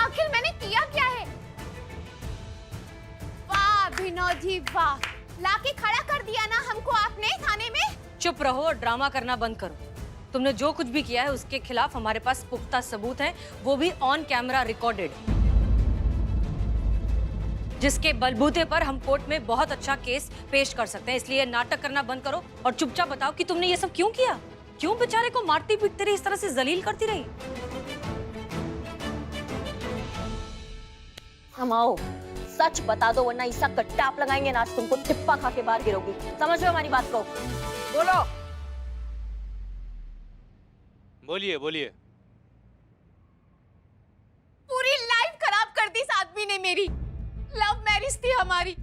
आखिर मैंने किया क्या है? वाह अभिनव जी वाह, लाके खड़ा कर दिया ना हमको आपने थाने में। चुप रहो और ड्रामा करना बंद करो। तुमने जो कुछ भी किया है उसके खिलाफ हमारे पास पुख्ता सबूत हैं, वो भी ऑन कैमरा रिकॉर्डेड, जिसके बलबूते पर हम कोर्ट में बहुत अच्छा केस पेश कर सकते हैं। इसलिए नाटक करना बंद करो और चुपचाप बताओ कि तुमने ये सब क्यों किया, क्यों बेचारे को मारती पीटती रही, इस तरह से जलील करती रही। हम आओ, सच बता दो वरना ईसा का टाप लगाएंगे ना, आज तुमको टिप्पा खा के बाहर गिरोगी। समझ लो हमारी बात को। बोलो। बोलिए बोलिए। पूरी लाइफ खराब कर दी इस आदमी ने मेरी। लव मैरिज थी हमारी,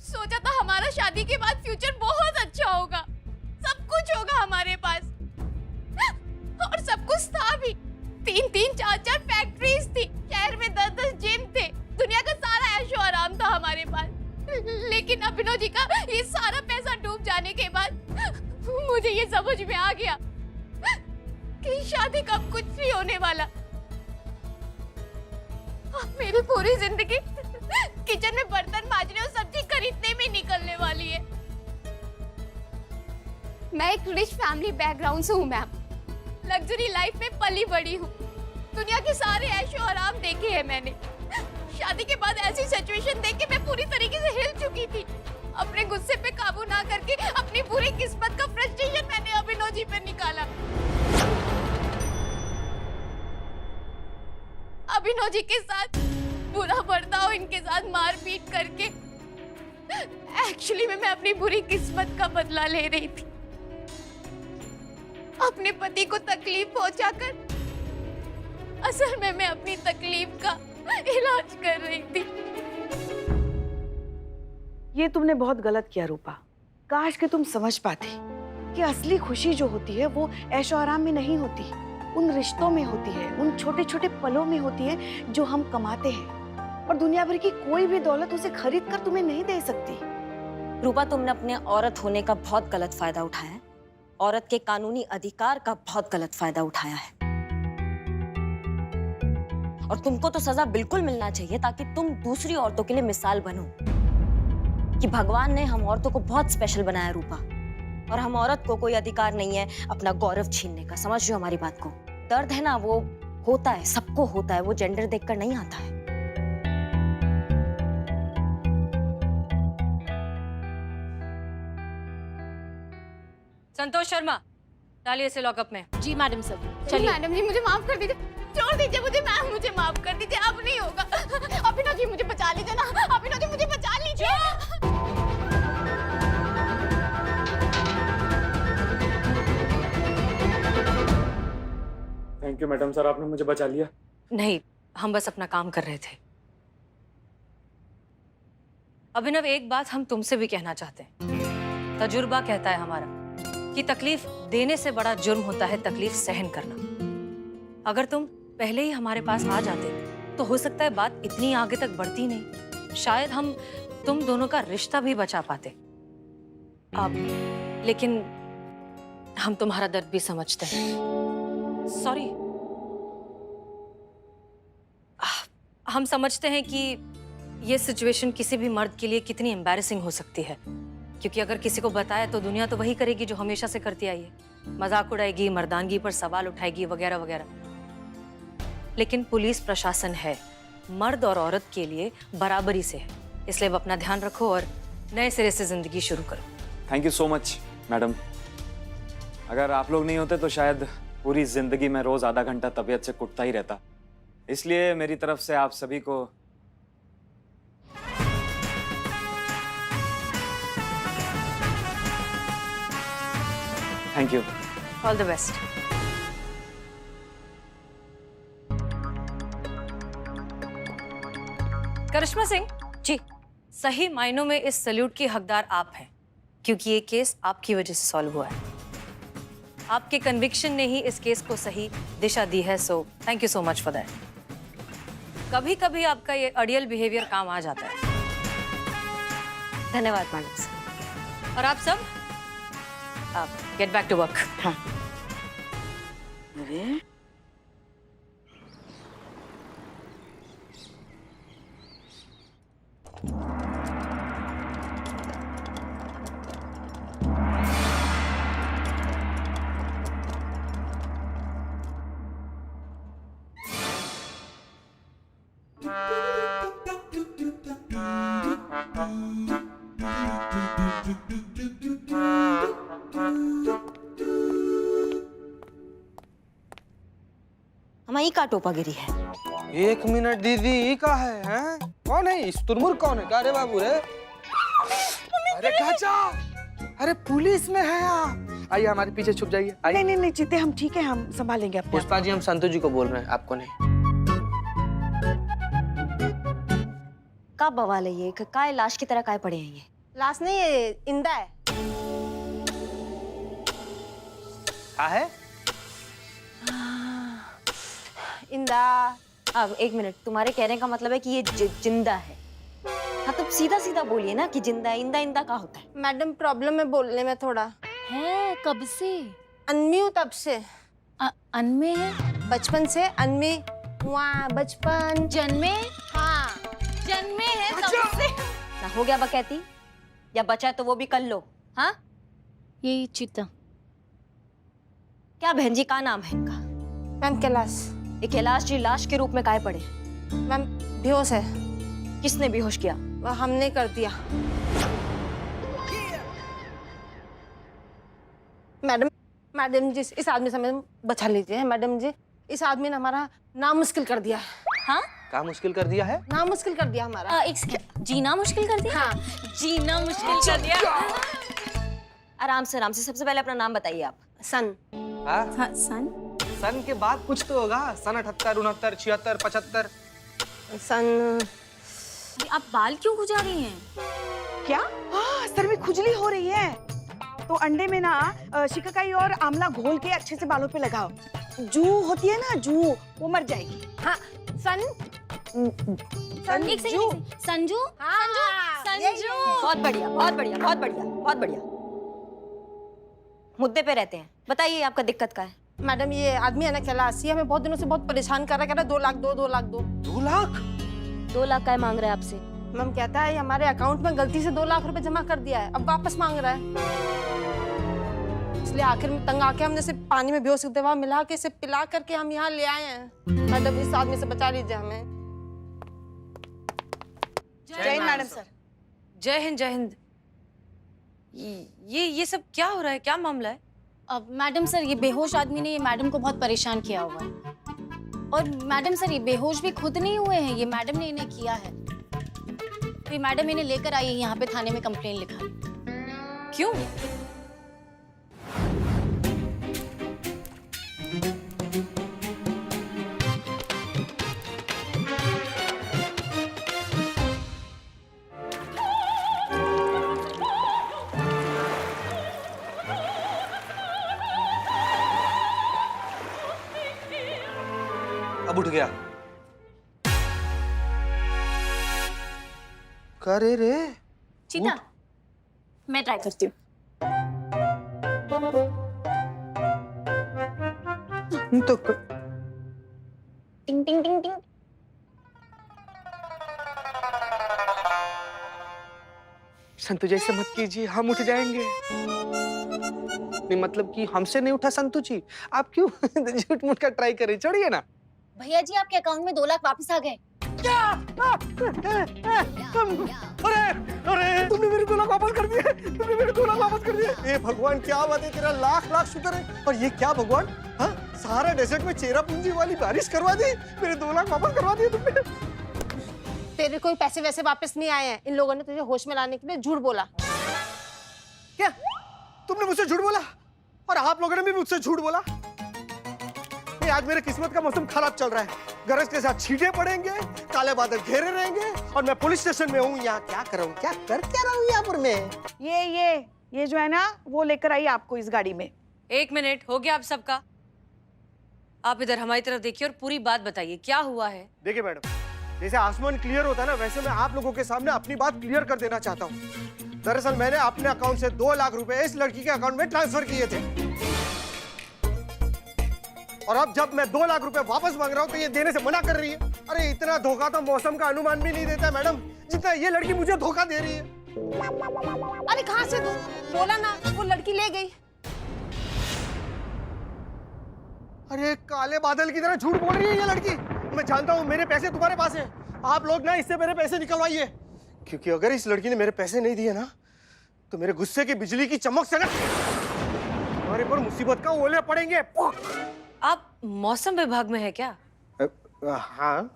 सोचा था हमारा शादी के बाद फ्यूचर बहुत अच्छा होगा, सब कुछ होगा हमारे पास, और सब कुछ था भी। 3-3, 4-4 फैक्ट्रीज थी, शहर में 10-10 जिम थे, दुनिया का सारा ऐशो आराम था हमारे पास। लेकिन अभिनव जी का ये सारा पैसा डूब जाने के बाद मुझे ये समझ में आ गया कि शादी कब कुछ नहीं होने वाला। मेरी पूरी जिंदगी किचन में बर्तन मांजने और सब्जी खरीदने में निकलने वाली है। मैं एक रिच फैमिली बैकग्राउंड से हूँ मैम, लग्जरी लाइफ में पली बड़ी हूँ, दुनिया के सारे ऐशो आराम देखे हैं मैंने। शादी के बाद ऐसी सिचुएशन देख के मैं पूरी तरीके से हिल चुकी थी। अपने गुस्से पे काबू ना करके अपनी पूरी किस्मत का फ्रस्ट्रेशन मैंने अभिनव जी पे निकाला। अभिनव जी के साथ बुरा बर्ताव, इनके साथ मारपीट करके एक्चुअली मैं अपनी बुरी किस्मत का बदला ले रही थी। अपने पति को तकलीफ पहुंचाकर असल में मैं अपनी तकलीफ का इलाज कर रही थी। ये तुमने बहुत गलत किया रूपा। काश कि तुम समझ पाते कि असली खुशी जो होती है वो ऐशो आराम में नहीं होती, उन रिश्तों में होती है, उन छोटे छोटे पलों में होती है जो हम कमाते हैं, और दुनिया भर की कोई भी दौलत उसे खरीद कर तुम्हें नहीं दे सकती। रूपा, तुमने अपने औरत होने का बहुत गलत फायदा उठाया है, औरत के कानूनी अधिकार का बहुत गलत फायदा उठाया है, और तुमको तो सजा बिल्कुल मिलना चाहिए ताकि तुम दूसरी औरतों के लिए मिसाल बनो कि भगवान ने हम औरतों को बहुत स्पेशल बनाया रूपा, और हम औरत को कोई अधिकार नहीं है अपना गौरव छीनने का। समझ रहे हो हमारी बात को? दर्द है ना, वो होता है, सबको होता है, वो जेंडर देखकर नहीं आता है। संतोष शर्मा, डालिए इसे लॉकअप में। जी मैडम सर। चलिए मैडम जी, मुझे माफ कर दीजिए, छोड़ दीजिए मुझे मैम, मुझे माफ कर दीजिए, अब नहीं होगा। अभिनव जी मुझे बचा लीजिए ना, अभिनव जी मुझे बचा लीजिए। थैंक यू मैडम सर, आपने मुझे बचा लिया। नहीं, हम बस अपना काम कर रहे थे। अभिनव, एक बात हम तुमसे भी कहना चाहते हैं। तजुर्बा कहता है हमारा कि तकलीफ देने से बड़ा जुर्म होता है तकलीफ सहन करना। अगर तुम पहले ही हमारे पास आ जाते तो हो सकता है बात इतनी आगे तक बढ़ती नहीं, शायद हम तुम दोनों का रिश्ता भी बचा पाते। अब लेकिन हम तुम्हारा दर्द भी समझते हैं। सॉरी। हम समझते हैं कि ये सिचुएशन किसी भी मर्द के लिए कितनी एम्बैरेसिंग हो सकती है, क्योंकि अगर किसी को बताया तो दुनिया तो वही करेगी जो हमेशा से करती आई है, मजाक उड़ाएगी, मर्दानगी पर सवाल उठाएगी वगैरह वगैरह। लेकिन पुलिस प्रशासन है, मर्द और औरत के लिए बराबरी से है, इसलिए अब अपना ध्यान रखो और नए सिरे से जिंदगी शुरू करो। Thank you so much madam. अगर आप लोग नहीं होते तो शायद पूरी जिंदगी में रोज आधा घंटा तबीयत से कुटता ही रहता। इसलिए मेरी तरफ से आप सभी को thank you. All the best. Karishma Singh ji, सही मायनों में इस सैल्यूट की हकदार आप हैं, क्योंकि ये केस आपकी वजह से सॉल्व हुआ है। आपके कन्विक्शन ने ही इस केस को सही दिशा दी है, so thank you so much for that. कभी कभी आपका ये अड़ियल बिहेवियर काम आ जाता है। धन्यवाद मैडम सर। और आप सब गेट बैक टू वर्क। हाँ। अरे ई का टोपा गिरी है। 1 मिनट दीदी, ई का है हैं? कौन है इस तुरमुर? कौन है? अरे बाबू रे, अरे चाचा, अरे पुलिस में है आप। आइए हमारे पीछे छुप जाइए। नहीं नहीं नहीं जीते, हम ठीक है, हम संभालेंगे अपने आप। पुष्पा जी, हम संतोष जी को बोल रहे हैं, आपको नहीं। का बवाल है ये? काय लाश की तरह काय पड़े हैं ये? लाश नहीं है, इंदा है। हाँ है? इंदा। अब 1 मिनट, तुम्हारे कहने का मतलब है कि ये जिंदा है? हाँ तो सीधा सीधा बोलिए ना कि जिंदा है। इंदा इंदा का होता है? मैडम प्रॉब्लम है बोलने में थोड़ा। है कब से? अनमी हूँ तब से। अनमे है? बचपन से अनमी हुआ। बचपन जन्मे? हाँ। जन्मे है कब से? ना हो गया बकैती, या बचा है तो वो भी कर लो। हाँ ये चिता। क्या बहन जी का नाम है इनका? मैम कैलाश। ये कैलाश जी लाश के रूप में काय पड़े? मैम बेहोश है। किसने बेहोश किया? वह हमने कर दिया। मैडम जी, इस आदमी से हमें बचा लीजिए। मैडम जी, इस आदमी ने हमारा नाम मुश्किल कर दिया है। हाँ क्या मुश्किल कर दिया है? नाम मुश्किल कर दिया हमारा। जीना मुश्किल कर दिया? हाँ। जीना मुश्किल कर दिया। आराम से सबसे पहले अपना नाम बताइए आप। सन। हाँ? सन। सन के बाद कुछ तो होगा। सन 78, 69, 76, 75। सन। आप बाल क्यों खुजा रही हैं? क्या? हाँ, सर में खुजली हो रही है तो अंडे में ना शिकाकाई और आंवला घोल के अच्छे से बालों पे लगाओ। जू होती है ना, जू, वो मर जाएगी। हाँ। सन। संजू? संजू? हाँ। संजू? बहुत बढ़िया, बहुत बढ़िया, बहुत बढ़िया, बहुत बढ़िया। मुद्दे पे रहते हैं, बताइए आपका दिक्कत क्या है? मैडम, ये आदमी है ना कैलाश, ये हमें बहुत दिनों से बहुत परेशान कर रहा है। कह रहा है 2 लाख दो, 2 लाख दो। 2 लाख? 2 लाख का मांग रहा है आपसे? मैम कहता है हमारे अकाउंट में गलती से 2 लाख रुपए जमा कर दिया है, अब वापस मांग रहा है। इसलिए आखिर में तंग आके हमने इसे पानी में बेहोश दवा मिला के इसे पिला करके हम यहाँ ले आए हैं। मैडम, इस आदमी से बचा लीजिए हमें। जय हिंद मैडम सर। जय हिंद, जय हिंद। ये सब क्या हो रहा है? क्या मामला है? अब मैडम सर, ये बेहोश आदमी ने ये मैडम को बहुत परेशान किया हुआ है। और मैडम सर, ये बेहोश भी खुद नहीं हुए हैं, ये मैडम ने इन्हें किया है। तो ये मैडम इन्हें लेकर आई है यहाँ पे थाने में कंप्लेन लिखा। क्यों? अब उठ गया। करे रे। चीता, मैं ट्राई करती हूँ। तो टिंग टिंग टिंग टिंग। संतु जैसे मत कीजिए, हम उठ जाएंगे। नहीं मतलब कि हमसे नहीं उठा संतु जी, आप क्यों झूठ मूठ का ट्राई करें? छोड़िए ना। भैया जी, आपके अकाउंट में 2 लाख वापस आ गए। क्या? अरे अरे, तुमने मेरे 2 लाख वापस कर दिए। तुमने मेरे 2 लाख वापस कर दिए। ए भगवान, क्या बात है, तेरा लाख लाख शुक्र है। और ये क्या भगवान, हाँ, सारा डेजर्ट में चेरा पूंजी वाली बारिश करवा दी। मेरे 2 लाख वापस करवा दिए तुमने। तेरे कोई पैसे वैसे वापस नहीं आए हैं। इन लोगों ने तुझे होश में लाने के लिए झूठ बोला। क्या तुमने मुझसे झूठ बोला? और आप लोगों ने भी मुझसे झूठ बोला? आज मेरे किस्मत का मौसम खराब चल रहा है। गरज के साथ छींटे पड़ेंगे, काले बादल घेरे रहेंगे और मैं पुलिस स्टेशन में हूँ। यहाँ क्या कर रहा हूँ, क्या रहा हूँ यहाँ पर मैं? ये जो है ना, वो लेकर आई आपको इस गाड़ी में। 1 मिनट हो गया आप सबका। आप इधर हमारी तरफ देखिए और पूरी बात बताइए, क्या हुआ है? देखिए मैडम, जैसे आसमान क्लियर होता है ना, वैसे मैं आप लोगों के सामने अपनी बात क्लियर कर देना चाहता हूँ। दरअसल मैंने अपने अकाउंट से 2 लाख रुपए इस लड़की के अकाउंट में ट्रांसफर किए थे, और अब जब मैं 2 लाख रुपए वापस मांग रहा हूँ तो ये देने से मना कर रही है। अरे इतना धोखा तो मौसम का अनुमान भी नहीं देता मैडम, जितना ये लड़की मुझे धोखा दे रही है। अरे कहाँ से तू बोला ना, वो लड़की ले गई। अरे काले बादल की तरह झूठ बोल रही है ये लड़की। मैं जानता हूँ मेरे पैसे तुम्हारे पास हैं, आप लोग ना इससे मेरे पैसे निकलवाइए, क्योंकि अगर इस लड़की ने मेरे पैसे नहीं दिए ना तो मेरे गुस्से की बिजली की चमक से ना हमारे पर मुसीबत का ओले पड़ेंगे। आप मौसम विभाग में है क्या? हाँ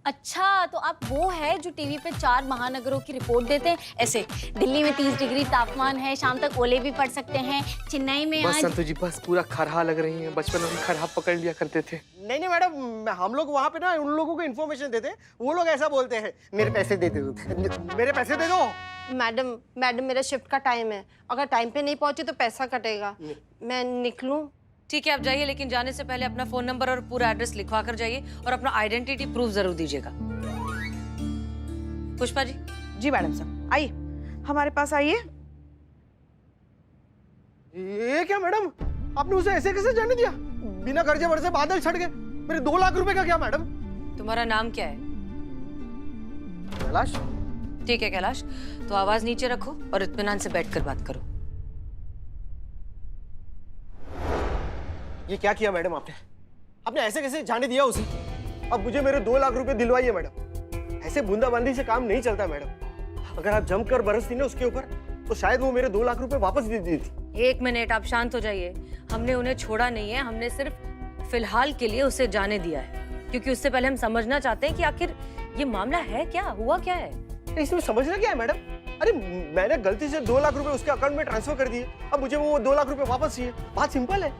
अच्छा, तो आप वो है जो टीवी पे 4 महानगरों की रिपोर्ट देते हैं ऐसे, दिल्ली में 30 डिग्री तापमान है, शाम तक ओले भी पड़ सकते हैं, चेन्नई में बस आज संतु जी बस, पूरा खरहा लग रही है। बचपन में खरहा पकड़ लिया करते थे। नहीं मैडम, हम लोग वहाँ पे ना उन लोगों को इन्फॉर्मेशन देते हैं, वो लोग ऐसा बोलते हैं मेरे पैसे दे दो, मेरे पैसे दे दो। मैडम मैडम मेरा शिफ्ट का टाइम है, अगर टाइम पे नहीं पहुंचे तो पैसा कटेगा। मैं निकलूं? ठीक है, आप जाइए, लेकिन जाने से पहले अपना फोन नंबर और पूरा एड्रेस लिखवा कर जाइए और अपना आइडेंटिटी प्रूफ जरूर दीजिएगा। पुष्पा जी। जी मैडम साहब, आइए हमारे पास आइए। ये क्या मैडम, आपने उसे ऐसे कैसे जाने दिया? बिना कर्जे वर्जे बादल छट गए। मेरे 2 लाख रुपए का क्या मैडम? तुम्हारा नाम क्या है? कैलाश। ठीक है कैलाश, तो आवाज नीचे रखो और इत्मीनान से बैठकर बात करो। ये क्या किया मैडम आपने? आपने ऐसे कैसे जाने दिया उसे? अब मुझे मेरे 2 लाख रुपए दिलवाइए मैडम। ऐसे बूंदाबांदी से काम नहीं चलता मैडम। अगर आप जमकर बरसती ना उसके ऊपर तो शायद वो मेरे 2 लाख रुपए वापस दे देती। 1 मिनट, आप शांत हो जाइए। हमने उन्हें छोड़ा नहीं है, हमने सिर्फ फिलहाल के लिए उसे जाने दिया है, क्योंकि उससे पहले हम समझना चाहते हैं कि आखिर ये मामला है क्या, हुआ क्या है। इसमें समझना क्या है मैडम? अरे मैंने गलती से 2 लाख रुपए उसके अकाउंट में ट्रांसफर कर दिए, अब मुझे वो 2 लाख रुपए वापस चाहिए। बात सिंपल है।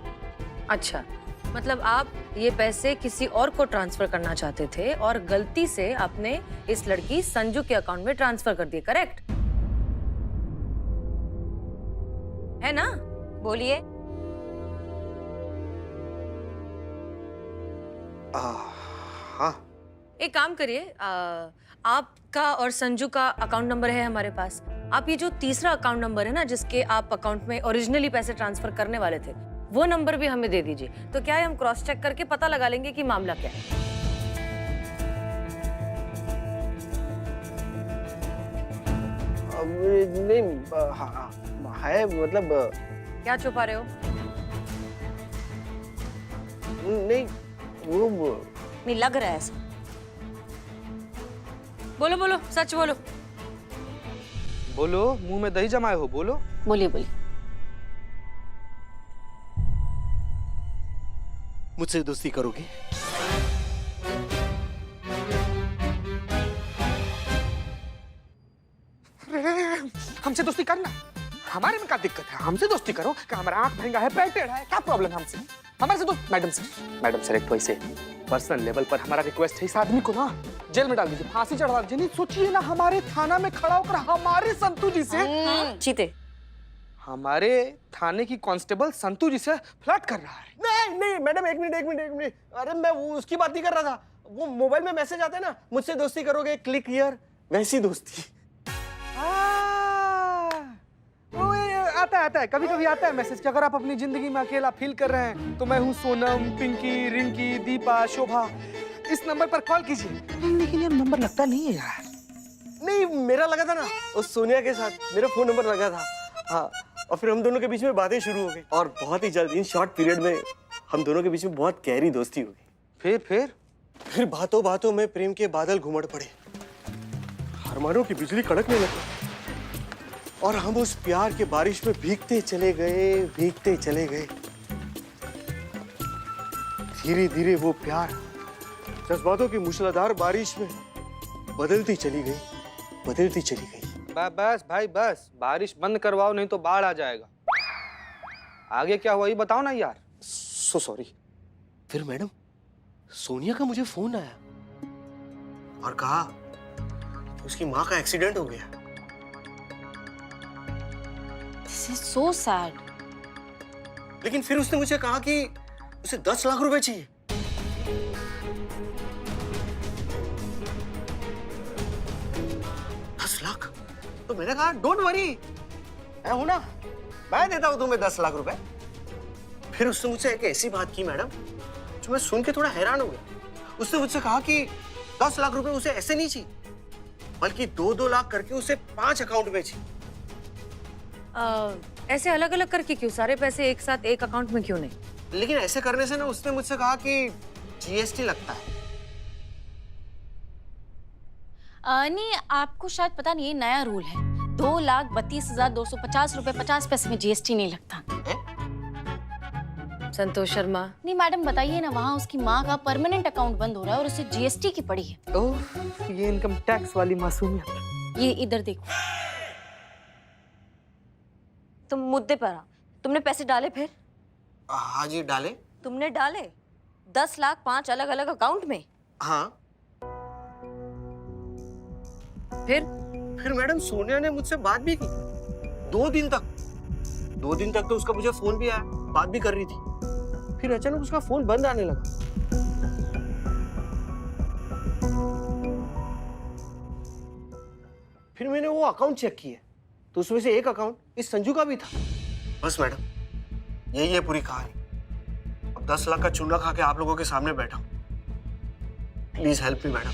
अच्छा, मतलब आप ये पैसे किसी और को ट्रांसफर करना चाहते थे और गलती से आपने इस लड़की संजू के अकाउंट में ट्रांसफर कर दिए, करेक्ट है ना? बोलिए। हाँ। एक काम करिए, आपका और संजू का अकाउंट नंबर है हमारे पास। आप ये जो तीसरा अकाउंट नंबर है ना, जिसके आप अकाउंट में ओरिजिनली पैसे ट्रांसफर करने वाले थे, वो नंबर भी हमें दे दीजिए। तो क्या है, हम क्रॉस चेक करके पता लगा लेंगे कि मामला क्या है। नहीं है, मतलब क्या छुपा रहे हो? नहीं वो नहीं लग रहा है ऐसा। बोलो बोलो, सच बोलो। बोलो, मुंह में दही जमाए हो, बोलो। बोलिए बोलिए। मुझसे दोस्ती करोगे? हमसे दोस्ती करना, हमारे में क्या दिक्कत है? हमसे दोस्ती करो। क्या हमारा आंख महंगा है, पेट टेढ़ा है, क्या प्रॉब्लम है हमसे? हमारे से दोस्त। मैडम सर एक वैसे पर्सनल लेवल पर हमारा रिक्वेस्ट है, इस आदमी को ना जेल में डाल दीजिए, फांसी चढ़वा दीजिए। नहीं सोचिए ना, हमारे थाना में खड़ा होकर हमारे संतू जी से चीते, हमारे थाने की कांस्टेबल संतू जी से फ्लर्ट कर रहा है। नहीं नहीं मैडम, एक मिनट। अरे मैं वो उसकी बात नहीं कर रहा था। वो मोबाइल में मैसेज आता है ना, मुझसे दोस्ती करोगे, क्लिक हियर, वैसी दोस्ती। वो ये आता है कभी आता है मैसेज कि अगर आप अपनी जिंदगी में अकेला फील कर रहे हैं तो मैं हूँ सोनम, पिंकी, रिंकी, दीपा, शोभा, इस नंबर पर कॉल कीजिए। लेकिन ये नंबर लगता नहीं है यार। नहीं, मेरा लगा था ना उस सोनिया के साथ, मेरा फोन नंबर लगा था। हाँ, और फिर हम दोनों के बीच में बातें शुरू हो गई और बहुत ही जल्द, इन शॉर्ट पीरियड में हम दोनों के बीच में बहुत गहरी दोस्ती हो गई। फिर बातों बातों में प्रेम के बादल घुमड़ पड़े, अरमानों की बिजली कड़कने लगी और हम उस प्यार के बारिश में भीगते चले गए। धीरे धीरे वो प्यार जज्बातों की मूसलाधार बारिश में बदलती चली गई। बस भाई बस, बारिश बंद करवाओ नहीं तो बाढ़ आ जाएगा। आगे क्या हुआ ये बताओ ना यार। So sorry. फिर मैडम, सोनिया का मुझे फोन आया और कहा उसकी माँ का एक्सीडेंट हो गया। This is so sad. लेकिन फिर उसने मुझे कहा कि उसे 10 लाख रुपए चाहिए। 10 लाख? तो मैंने कहा डोंट वरी, मैं हूं ना, मैं देता हूं तुम्हें 10 लाख रुपए। फिर उसने मुझसे एक ऐसी बात की मैडम जो मैं सुन के थोड़ा हैरान हो गया। उसने मुझसे कहा कि 10 लाख रुपए उसे ऐसे नहीं चाहिए, बल्कि 2-2 लाख करके उसे 5 अकाउंट में चाहिए। ऐसे अलग अलग करके क्यों? सारे पैसे एक साथ एक अकाउंट में क्यों नहीं? लेकिन ऐसे करने से ना, उसने मुझसे कहा कि जीएसटी लगता है। नहीं, आपको शायद पता नहीं, ये नया रूल है। 2,32,250 रुपए 50 पैसे में जीएसटी नहीं लगता। संतोष शर्मा, नहीं मैडम बताइए ना, वहाँ उसकी माँ का परमानेंट अकाउंट बंद हो रहा है और उसे जीएसटी की पड़ी है। ओह, ये इनकम टैक्स वाली मासूमियत। ये इधर देखो। तुम मुद्दे पर आओ। तुमने पैसे डाले फिर? हाँ जी डाले। तुमने डाले 10 लाख 5 अलग अलग अकाउंट में? हाँ। फिर मैडम सोनिया ने मुझसे बात भी की 2 दिन तक। 2 दिन तक तो उसका मुझे फोन भी आया, बात भी कर रही थी। फिर अचानक उसका फोन बंद आने लगा। फिर मैंने वो अकाउंट चेक किए तो उसमें से एक अकाउंट इस संजू का भी था। बस मैडम यही है पूरी कहानी। अब 10 लाख का चूना खा के आप लोगों के सामने बैठा हूं। Please help me madam.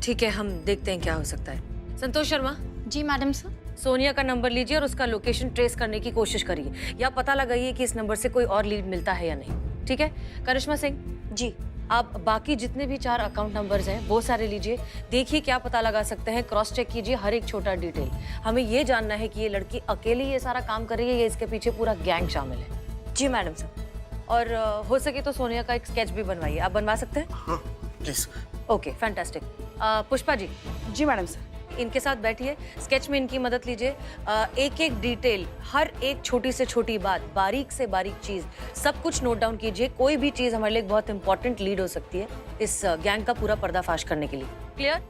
ठीक है, हम देखते हैं क्या हो सकता है। संतोष शर्मा, जी मैडम सर। सोनिया का नंबर लीजिए और उसका लोकेशन ट्रेस करने की कोशिश करिए, या पता लगाइए कि इस नंबर से कोई और लीड मिलता है या नहीं। ठीक है? करिश्मा सिंह जी। आप बाकी जितने भी 4 अकाउंट नंबर्स हैं वो सारे लीजिए, देखिए क्या पता लगा सकते हैं, क्रॉस चेक कीजिए हर एक छोटा डिटेल। हमें ये जानना है कि ये लड़की अकेली ये सारा काम कर रही है या इसके पीछे पूरा गैंग शामिल है। जी मैडम सर। और हो सके तो सोनिया का एक स्केच भी बनवाइए। आप बनवा सकते हैं? हाँ, please. Okay, fantastic. Pushpa ji, जी मैडम सर। इनके साथ बैठिए, स्केच में इनकी मदद लीजिए। एक एक डिटेल, हर एक छोटी से छोटी बात, बारीक से बारीक चीज, सब कुछ नोट डाउन कीजिए। कोई भी चीज हमारे लिए बहुत इंपॉर्टेंट लीड हो सकती है इस गैंग का पूरा पर्दाफाश करने के लिए। क्लियर?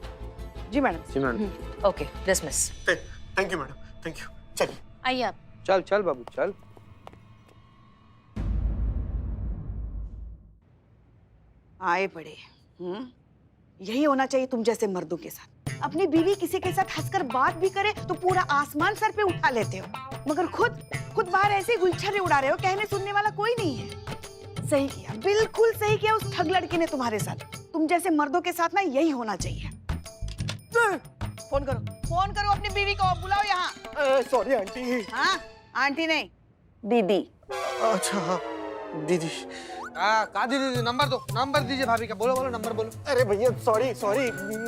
जी मैडम। जी madam. Okay, dismiss. Thank you madam, thank you. चलिए। आइए आप। चल चल बाबू चल। आए बड़े। यही होना चाहिए तुम जैसे मर्दों के साथ। अपनी बीवी किसी के साथ हंसकर बात भी करे तो पूरा आसमान सर पे उठा लेते हो, मगर खुद बाहर ऐसे गुलछर्रे उड़ा रहे हो, कहने सुनने वाला कोई नहीं है। सही किया, बिल्कुल सही किया उस ठग लड़की ने तुम्हारे साथ। तुम जैसे मर्दों के साथ ना यही होना चाहिए। फोन करो अपनी बीवी को, बुलाओ यहाँ। Sorry aunty. हाँ, आंटी नहीं, दीदी। अच्छा हाँ दीदी। का दीदी, नंबर दो, नंबर दीजिए भाभी का। बोलो बोलो नंबर बोलो। अरे भैया सॉरी,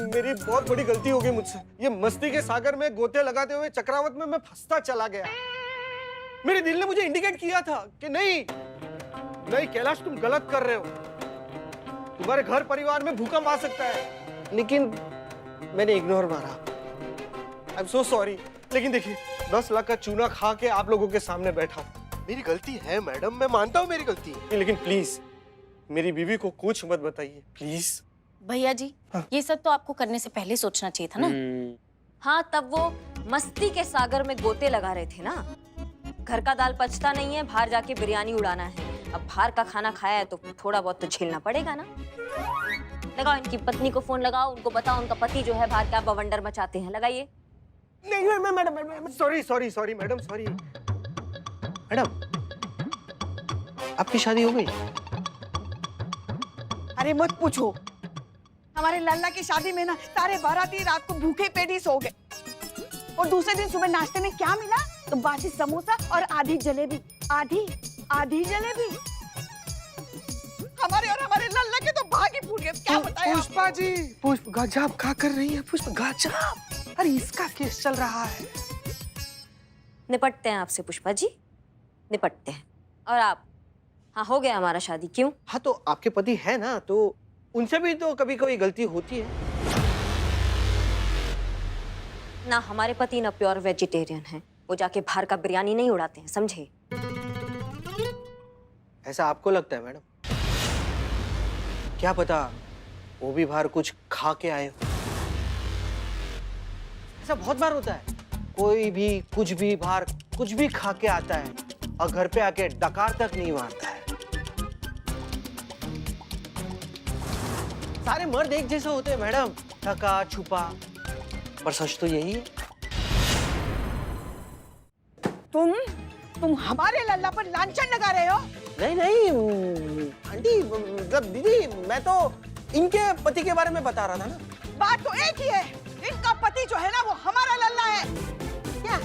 मेरी बहुत बड़ी गलती हो गई मुझसे। ये मस्ती के सागर में गोते लगाते हुए चक्रावत में मैं फंसता चला गया। मेरे दिल ने मुझे इंडिकेट किया था कि नहीं कैलाश, तुम गलत कर रहे हो। तुम्हारे घर परिवार में भूकंप आ सकता है, लेकिन मैंने इग्नोर मारा। I am so sorry. लेकिन देखिए 10 लाख का चूना खा के आप लोगों के सामने बैठा हूं। मेरी गलती है मैडम, मैं मानता हूँ मेरी गलती है, लेकिन प्लीज मेरी बीवी को कुछ मत बताइए प्लीज। भैया जी, ये सब तो आपको करने से पहले सोचना चाहिए था ना। हाँ, तब वो मस्ती के सागर में गोते लगा रहे थे ना। घर का दाल पचता नहीं है, बाहर जाके बिरयानी उड़ाना है। अब बाहर का खाना खाया है तो थोड़ा बहुत तो झेलना पड़ेगा ना। लगाओ इनकी पत्नी को फोन लगाओ, उनको बताओ उनका पति जो है बाहर क्या बवंडर मचाते हैं। लगाइए। नहीं madam, sorry madam, sorry madam. आपकी शादी हो गई? अरे मत पूछो, हमारे लल्ला की शादी में ना सारे बाराती रात को भूखे पेट ही सो गए, और दूसरे दिन सुबह नाश्ते में क्या मिला तो बासी समोसा और आधी जलेबी। आधी जलेबी। हमारे और हमारे लल्ला के तो भाग ही फूट गए। क्या बताएं? पुष्पा जी, पुष्प गजब क्या कर रही है पुष्प, गजब। अरे इसका केस चल रहा है। निपटते हैं आपसे पुष्पा जी, निपटते हैं। और आप? हाँ, हो गया हमारा शादी। क्यों? हाँ तो आपके पति है ना, तो उनसे भी तो कभी कोई गलती होती है ना। हमारे पति ना प्योर वेजिटेरियन है, वो जाके बाहर का बिरयानी नहीं उड़ाते हैं, समझे? ऐसा आपको लगता है मैडम? क्या पता वो भी बाहर कुछ खा के आए हो। ऐसा बहुत बार होता है, कोई भी कुछ भी बाहर कुछ भी खा के आता है और घर पे आके डकार तक नहीं मारता है। सारे मर्द एक जैसे होते हैं मैडम, थका छुपा, पर सच तो यही है। तुम हमारे लल्ला पर लांछन लगा रहे हो? नहीं आंटी, मतलब दीदी, मैं तो इनके पति के बारे में बता रहा था ना। बात तो एक ही है, इनका पति जो है ना वो हमारा लल्ला है। क्या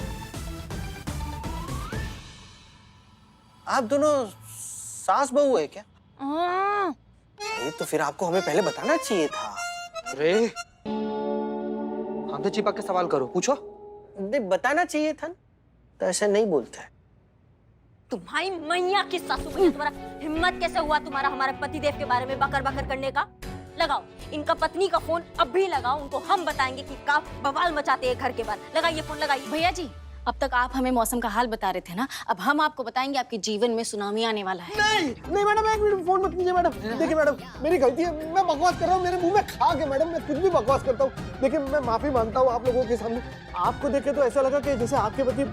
आप दोनों सास बहू है क्या? ये तो फिर आपको हमें पहले बताना चाहिए था। अरे हमसे चिपक के सवाल करो, पूछो। नहीं, बताना चाहिए था ना, तो ऐसा नहीं बोलता है। तुम्हारी मैया की सासू मैया, तुम्हारा हिम्मत कैसे हुआ तुम्हारा हमारे पतिदेव के बारे में बकर बकर करने का? लगाओ इनका पत्नी का फोन अभी लगाओ, उनको हम बताएंगे कि का बवाल मचाते हैं घर के बाहर। लगाइए फोन, लगाइए। भैया जी, अब तक आप हमें मौसम का हाल बता रहे थे ना, अब हम आपको बताएंगे आपके जीवन में सुनामी आने वाला है। नहीं मैडम, एक मिनट, फोन मत कीजिए मैडम। देखिए मैडम, मेरी गलती है, मैं बकवास कर रहा हूँ, मेरे मुंह में खा के मैडम, मैं कुछ भी बकवास करता हूँ। देखिए मैं माफी मांगता हूँ आप लोगों के सामने। आपको देखे तो ऐसा लगा कि जैसे आपके पति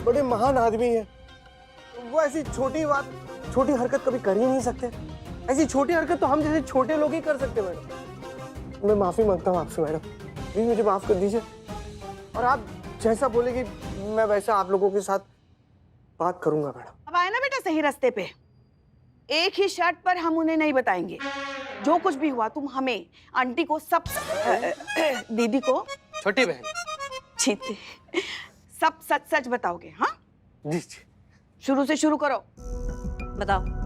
बड़े महान आदमी हैं, वो ऐसी छोटी बात, छोटी हरकत कभी कर ही नहीं सकते। ऐसी छोटी हरकत तो हम जैसे छोटे लोग ही कर सकते मैडम। मैं माफी मांगता हूँ आपसे मैडम, प्लीज मुझे माफ कर दीजिए। और आप जैसा बोलेगी मैं वैसा आप लोगों के साथ बात करूंगा मैडम। अब आए ना बेटा सही रास्ते पे। एक ही शर्त पर हम उन्हें नहीं बताएंगे, जो कुछ भी हुआ तुम हमें, आंटी को, सब दीदी को, छोटी बहन जीते सब सच सच बताओगे। हाँ जी जी। शुरू से शुरू करो। बताओ।